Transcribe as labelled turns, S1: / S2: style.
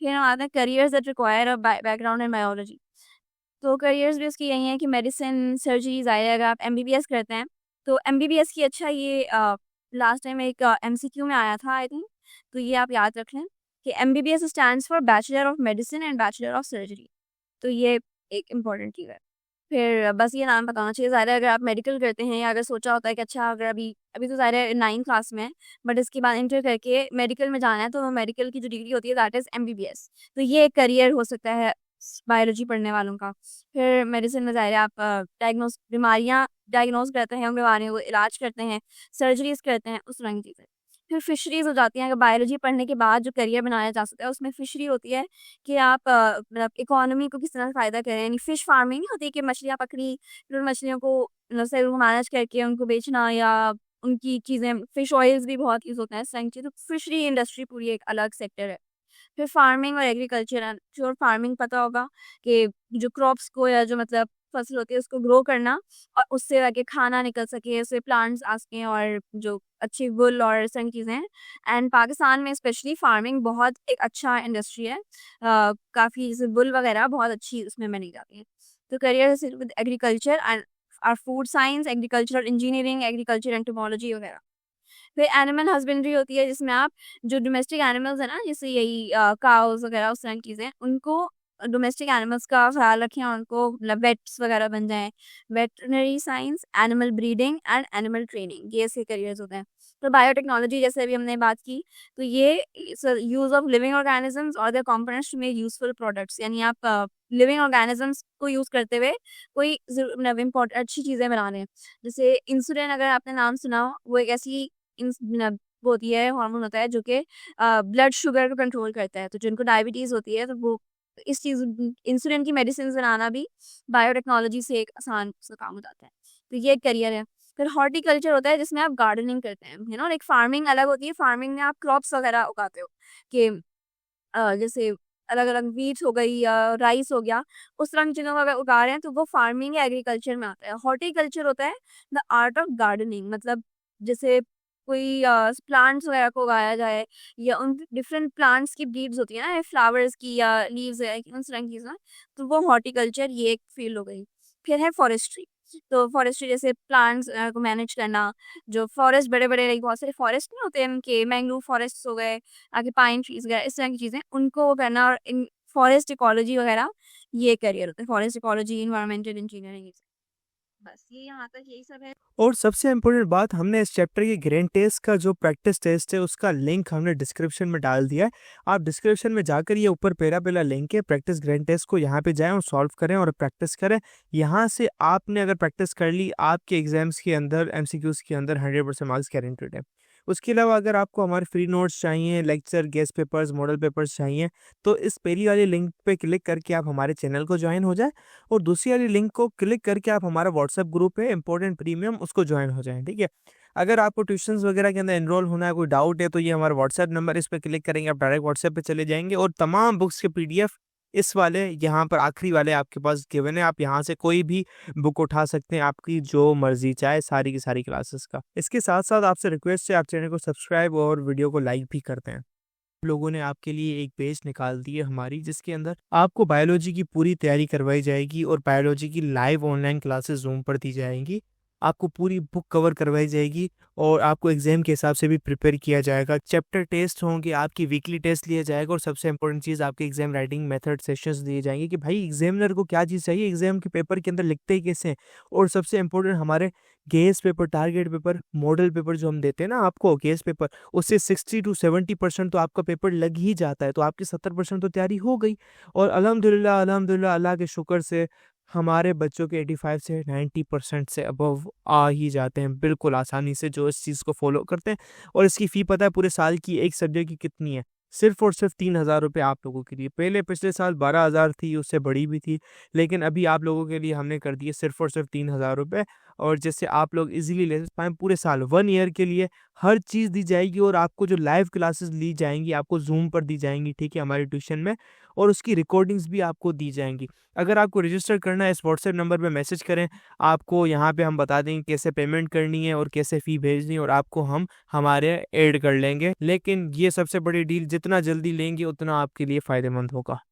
S1: फिर हम आते हैं careers that require a background in biology. तो करियर्स भी उसकी यही हैं कि मेडिसिन, सर्जरी, ज़ाहिर अगर आप एमबीबीएस करते हैं, तो एमबीबीएस की अच्छा ये लास्ट टाइम एक एमसीक्यू में आया था आई थिंक, तो ये आप याद रख लें कि MBBS stands for bachelor of medicine and bachelor of surgery. तो ये एक इम्पॉर्टेंट चीज़ है। फिर बस ये नाम बताना चाहिए, ज़ाहिर है अगर आप मेडिकल करते हैं या अगर सोचा होता है कि अच्छा अगर अभी अभी तो ज़ाहिर है 9th क्लास में है, बट इसके बाद इंटर करके मेडिकल में जाना है, तो मेडिकल की जो डिग्री होती है दैट इज़ एमबीबीएस। तो ये एक करियर हो सकता है बायोलॉजी पढ़ने वालों का। फिर मेडिसिन में ज़ाहिर है आप बीमारियाँ डायग्नोज़ करते हैं, उन बीमारियों को इलाज करते हैं, सर्जरीज़ करते हैं, उस तरह की चीज़ें। फिर फिशरीज़ हो जाती हैं, अगर बायोलॉजी पढ़ने के बाद जो करियर बनाया जा सकता है, उसमें फिशरी होती है कि आप मतलब इकोनॉमी को किस तरह से फ़ायदा करें, यानी फिश फार्मिंग नहीं होती कि मछलियाँ पकड़ी, फिर उन मछलियों को मतलब सही मैनेज करके उनको बेचना या उनकी चीज़ें फिश ऑयल्स भी बहुत यूज़ होता है, इस तरह की चीज़। तो फिशरी इंडस्ट्री पूरी एक अलग सेक्टर है। फिर फार्मिंग और एग्रीकल्चर है, श्योर फार्मिंग पता होगा कि जो क्रॉप्स को या जो मतलब फसल होती है उसको ग्रो करना और उससे आगे खाना निकल सके, उससे प्लांट्स आ सकें और जो अच्छी वुल और इस तरह की चीज़ें हैं। एंड पाकिस्तान में स्पेशली फार्मिंग बहुत एक अच्छा इंडस्ट्री है। काफ़ी जैसे वुल वगैरह बहुत अच्छी उसमें बनी जाती है। तो करियर सिर्फ with agriculture and food science, agricultural engineering, agriculture entomology वगैरह। फिर एनिमल हस्बेंड्री होती है जिसमें आप जो डोमेस्टिक एनिमल्स है ना, जैसे यही काउस वगैरह उस तरह की चीज़ें, उनको डोमेस्टिक एनिमल्स का ख्याल रखें और उनको मतलब वेट्स वगैरह बन जाएँ। Veterinary science, animal breeding and animal training, ये ऐसे करियर्स होते हैं। तो बायोटेक्नोलॉजी जैसे अभी हमने बात की, तो ये यूज़ ऑफ लिविंग ऑर्गेनिजम्स और their components to make useful products, यानी आप लिविंग ऑर्गेनिजम्स को यूज़ करते हुए कोई मतलब इम्पोर्ट अच्छी चीज़ें बना रहे हैं। जैसे इंसुलिन अगर आपने नाम सुना हो, वो एक ऐसी मतलब वो होती है, हार्मोन होता है जो कि ब्लड शुगर को कंट्रोल करता है। तो जिनको डायबिटीज़ होती है तो वो इस चीज़ इंसुलिन की मेडिसिन्स बनाना भी बायोटेक्नोलॉजी से एक आसान सा काम हो जाता है। तो ये एक करियर है। फिर हॉर्टिकल्चर होता है जिसमें आप गार्डनिंग करते हैं, यू नो लाइक फार्मिंग अलग होती है, फार्मिंग में आप क्रॉप्स वगैरह उगाते हो कि जैसे अलग-अलग व्हीट हो गई या राइस हो गया, उस तरह की चीज़ों को अगर उगा रहे हैं तो वो फार्मिंग या एग्रीकल्चर में आता है। हॉर्टिकल्चर होता है द आर्ट ऑफ गार्डनिंग, मतलब जैसे कोई प्लांट्स वगैरह को उगाया जाए या उन डिफरेंट प्लांट्स की ब्रीड्स होती है ना, फ्लावर्स की या लीव्स वगैरह की, उस तरह की चीज़ें, तो वो हॉर्टिकल्चर ये एक फील्ड हो गई। फिर है फॉरेस्ट्री, तो फॉरेस्ट्री जैसे प्लांट्स को मैनेज करना, जो फॉरेस्ट बड़े-बड़े लाइक बहुत सारे फॉरेस्ट नहीं होते हैं, उनके मैंग्रोव फॉरेस्ट्स हो गए, आगे पाइन ट्रीज़ वगैरह इस तरह की चीज़ें, उनको वो करना और इन फॉरेस्ट इकोलॉजी वगैरह, ये करियर होता है। फॉरेस्ट इकोलॉजी, एनवायरमेंटल इंजीनियरिंग, बस ये यहाँ तक यही सब है।
S2: और सबसे इम्पोर्टेंट बात, हमने इस चैप्टर के ग्रैंड टेस्ट का जो प्रैक्टिस टेस्ट है उसका लिंक हमने डिस्क्रिप्शन में डाल दिया है। आप डिस्क्रिप्शन में जाकर ये ऊपर पहला लिंक है, प्रैक्टिस ग्रैंड टेस्ट को यहाँ पे जाएं और सॉल्व करें और प्रैक्टिस करें। यहाँ से आपने अगर प्रैक्टिस कर ली, आपके एग्जाम्स के अंदर एमसीक्यूज के अंदर 100% मार्क्स गारंटेड है। उसके अलावा अगर आपको हमारे फ्री नोट्स चाहिए, lecture, guest papers, model papers चाहिए, तो इस पहली वाली लिंक पे क्लिक करके आप हमारे चैनल को ज्वाइन हो जाए और दूसरी वाली लिंक को क्लिक करके आप हमारा व्हाट्सएप ग्रुप है इम्पोर्टेंट प्रीमियम, उसको ज्वाइन हो जाएं, ठीक है। अगर आपको ट्यूशंस वगैरह के अंदर एनरोल होना है, कोई डाउट है, तो ये हमारा व्हाट्सएप नंबर, इस पर क्लिक करेंगे आप डायरेक्ट व्हाट्सएप पे चले जाएंगे और तमाम बुक्स के पीडीएफ इस वाले यहाँ पर आखिरी वाले आपके पास गिवन है। आप यहाँ से कोई भी बुक उठा सकते हैं, आपकी जो मर्जी चाहे, सारी की सारी क्लासेस का। इसके साथ साथ आपसे रिक्वेस्ट है, आप चैनल को सब्सक्राइब और वीडियो को लाइक भी करते हैं। लोगों ने आपके लिए एक पेज निकाल दी है हमारी, जिसके अंदर आपको बायोलॉजी की पूरी तैयारी करवाई जाएगी और बायोलॉजी की लाइव ऑनलाइन क्लासेस जूम पर दी जाएंगी। आपको पूरी बुक कवर करवाई जाएगी और आपको एग्जाम के हिसाब से भी प्रिपेयर किया जाएगा। चैप्टर टेस्ट होंगे, आपकी वीकली टेस्ट लिया जाएगा और सबसे इंपॉर्टेंट चीज़, आपके एग्जाम राइटिंग मेथड सेशंस दिए जाएंगे कि भाई एग्जामिनर को क्या चीज़ चाहिए, एग्जाम के पेपर के अंदर लिखते ही कैसे हैं। और सबसे इंपॉर्टेंट, हमारे guess paper, target paper, model paper जो हम देते हैं ना आपको, गेस पेपर, उससे 60 to 70% तो आपका पेपर लग ही जाता है, तो आपकी 70% तो तैयारी हो गई। और अल्हम्दुलिल्लाह अल्हम्दुलिल्लाह अल्लाह के शुक्र से हमारे बच्चों के 85 से 90% से अबव आ ही जाते हैं बिल्कुल आसानी से, जो इस चीज़ को फॉलो करते हैं। और इसकी फ़ी पता है पूरे साल की एक सब्जेक्ट की कितनी है? सिर्फ और सिर्फ 3,000 रुपये आप लोगों के लिए। पहले पिछले साल 12,000 थी, उससे बड़ी भी थी, लेकिन अभी आप लोगों के लिए हमने कर दी है सिर्फ और सिर्फ 3,000 रुपये। और जिससे आप लोग इजीली ले पाएँ पूरे साल 1 ईयर के लिए हर चीज़ दी जाएगी और आपको जो लाइव क्लासेस ली जाएँगी, आपको ज़ूम पर दी जाएँगी, ठीक है, हमारे ट्यूशन में और उसकी रिकॉर्डिंग्स भी आपको दी जाएँगी। अगर आपको रजिस्टर करना है इस व्हाट्सएप नंबर पे मैसेज करें, आपको यहाँ पे हम बता देंगे कैसे पेमेंट करनी है और कैसे फ़ी भेजनी है और आपको हम हमारे ऐड कर लेंगे। लेकिन ये सबसे बड़ी डील जितना जल्दी लेंगे उतना आपके लिए फ़ायदेमंद होगा।